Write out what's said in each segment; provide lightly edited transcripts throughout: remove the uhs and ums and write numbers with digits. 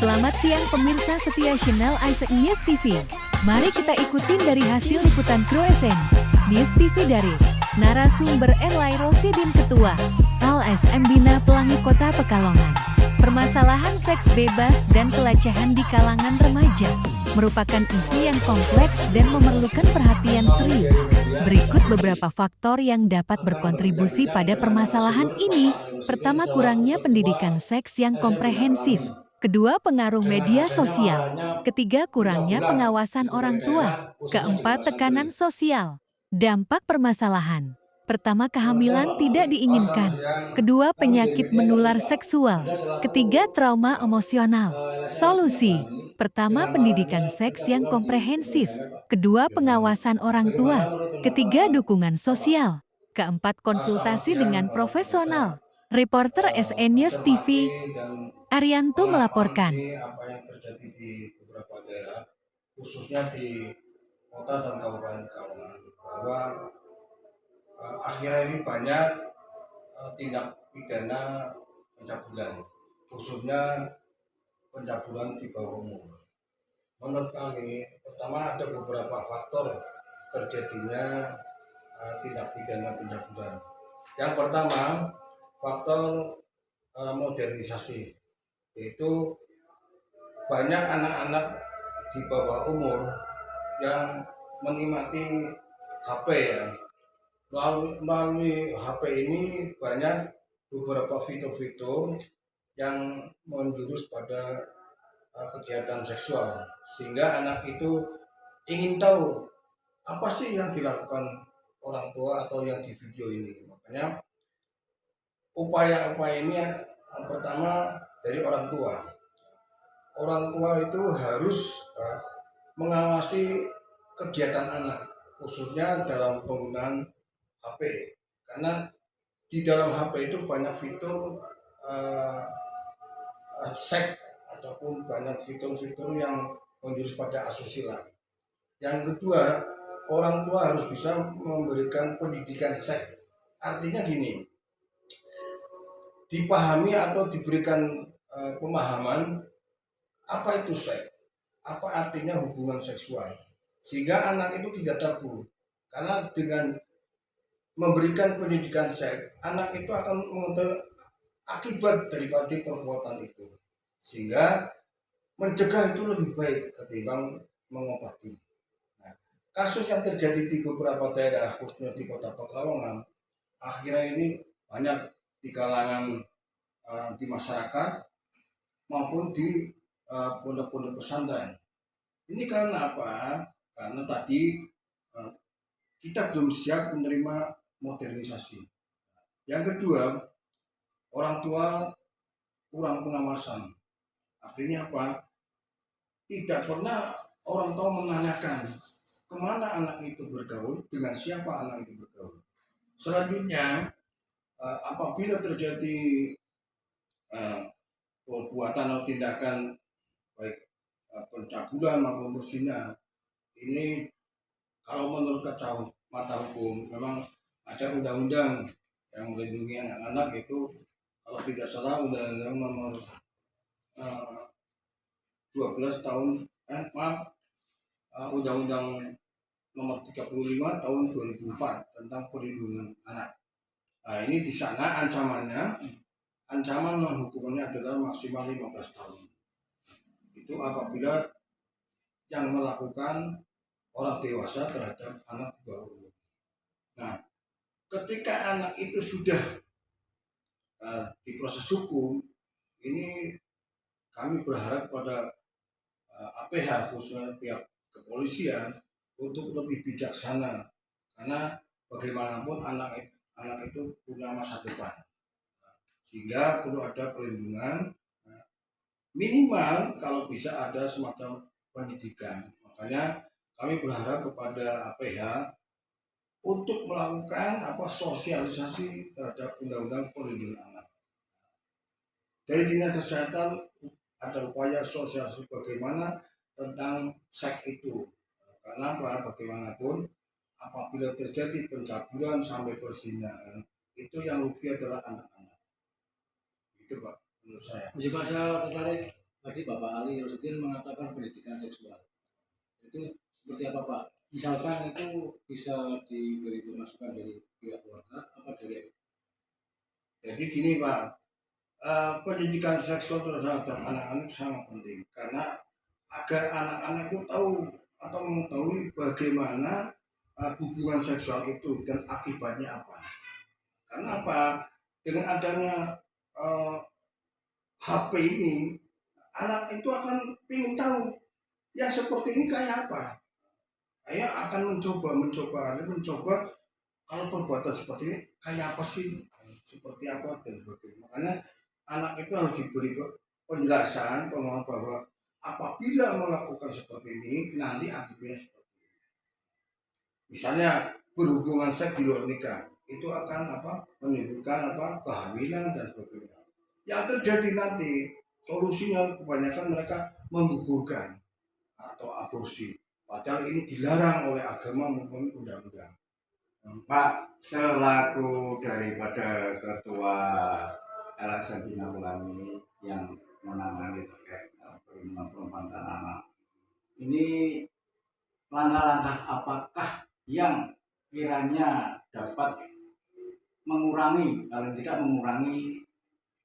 Selamat siang pemirsa setia channel Isaac News TV. Mari kita ikutin dari hasil liputan ProSN News TV dari narasumber Enlai Rosidin Ketua LSM Bina Pelangi Kota Pekalongan. Permasalahan seks bebas dan pelecehan di kalangan remaja merupakan isu yang kompleks dan memerlukan perhatian serius. Berikut beberapa faktor yang dapat berkontribusi pada permasalahan ini. Pertama, kurangnya pendidikan seks yang komprehensif. Kedua, pengaruh media sosial. Ketiga, kurangnya pengawasan orang tua. Keempat, tekanan sosial. Dampak permasalahan. Pertama, kehamilan tidak diinginkan. Kedua, penyakit menular seksual. Ketiga, trauma emosional. Solusi. Pertama, pendidikan seks yang komprehensif. Kedua, pengawasan orang tua. Ketiga, dukungan sosial. Keempat, konsultasi dengan profesional. Reporter SN News TV, Arianto melaporkan. Apa yang terjadi di beberapa daerah, khususnya di kota dan kabupaten Pekalongan, bahwa akhirnya ini banyak tindak pidana pencabulan, khususnya pencabulan di bawah umur. Menurut kami, pertama ada beberapa faktor terjadinya tindak pidana pencabulan. Yang pertama, faktor modernisasi, yaitu banyak anak-anak di bawah umur yang menikmati HP ya. Melalui HP ini banyak beberapa fitur-fitur yang menjurus pada kegiatan seksual, sehingga anak itu ingin tahu apa sih yang dilakukan orang tua atau yang di video ini. Makanya upaya-upaya ini yang pertama dari orang tua. Orang tua itu harus mengawasi kegiatan anak, khususnya dalam penggunaan HP, karena di dalam HP itu banyak fitur seks ataupun banyak fitur-fitur yang menjurus pada asusila. Yang kedua, orang tua harus bisa memberikan pendidikan seks. Artinya gini, dipahami atau diberikan pemahaman apa itu seks, apa artinya hubungan seksual, sehingga anak itu tidak tabu. Karena dengan memberikan pendidikan seks, anak itu akan mengetahui akibat daripada perbuatan itu, sehingga mencegah itu lebih baik ketimbang mengobati. Nah, kasus yang terjadi di beberapa daerah, khususnya di Kota Pekalongan, akhirnya ini banyak di kalangan di masyarakat maupun di pondok-pondok pesantren. Ini karena apa? Karena tadi kita belum siap menerima modernisasi. Yang kedua, orang tua kurang pengawasan. Artinya apa? Tidak pernah orang tua menanyakan kemana anak itu bergaul, dengan siapa anak itu bergaul. Selanjutnya, apabila terjadi perbuatan atau tindakan baik pencabulan maupun berzina, ini kalau menurut kacamata hukum memang ada undang-undang yang melindungi anak-anak, itu kalau tidak salah undang-undang nomor 12 tahun undang-undang nomor 35 tahun 2004 tentang perlindungan anak. Nah, ini di sana ancaman hukumannya adalah maksimal 15 tahun. Itu apabila yang melakukan orang dewasa terhadap anak di bawah umur. Nah, ketika anak itu sudah diproses hukum, ini kami berharap pada APH, khususnya pihak kepolisian, untuk lebih bijaksana, karena bagaimanapun anak itu punya masa depan, sehingga perlu ada perlindungan. Minimal kalau bisa ada semacam pendidikan. Makanya kami berharap kepada APH untuk melakukan sosialisasi terhadap undang-undang perlindungan anak. Dari dinas kesehatan ada upaya sosialisasi bagaimana tentang seks itu. Karena bagaimanapun apabila terjadi pencabulan sampai perzinahan, itu yang rugi adalah anak-anak. Itu Pak, menurut saya. Jadi Pak, saya tertarik tadi Bapak Ali Rosidin mengatakan pendidikan seksual. Itu seperti apa Pak? Misalkan itu bisa diberi masukan dari pihak keluarga apa dari Jadi gini Pak, pendidikan seksual terhadap anak-anak sangat penting karena agar anak-anak itu tahu atau mengetahui bagaimana hubungan seksual itu dan akibatnya apa. Karena apa? Dengan adanya HP ini, anak itu akan ingin tahu yang seperti ini kayak apa. Saya akan mencoba kalau perbuatan seperti ini kayak apa sih, seperti apa dan sebagainya. Makanya anak itu harus diberi penjelasan bahwa apabila melakukan seperti ini nanti akibatnya seperti ini. Misalnya berhubungan seks di luar nikah itu akan menimbulkan kehamilan dan sebagainya. Yang terjadi nanti solusinya kebanyakan mereka menggugurkan atau aborsi. Padahal ini dilarang oleh agama maupun undang-undang. Pak, selaku daripada Ketua LSM Bina Ulami yang menangani terkait perlindungan perempuan dan anak, ini langkah-langkah apakah yang kiranya dapat mengurangi, paling tidak mengurangi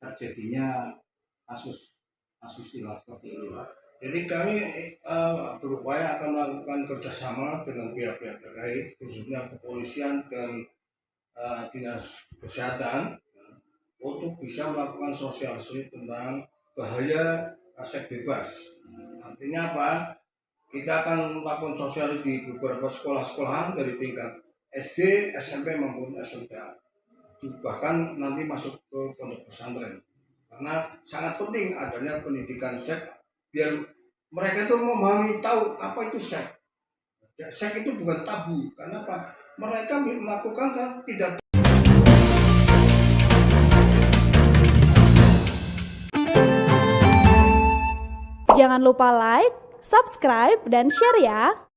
terjadinya kasus asusila seperti ini, Pak? Jadi kami berupaya akan melakukan kerjasama dengan pihak-pihak terkait, khususnya kepolisian dan dinas kesehatan, untuk bisa melakukan sosialisasi tentang bahaya seks bebas. Artinya apa? Kita akan melakukan sosialisasi di beberapa sekolah-sekolahan dari tingkat SD, SMP maupun SMK. Bahkan nanti masuk ke pondok pesantren. Karena sangat penting adanya pendidikan seks biar mereka itu memahami tahu apa itu seks. Seks itu bukan tabu. Karena apa? Mereka melakukan kan tidak. Jangan lupa like, subscribe, dan share ya.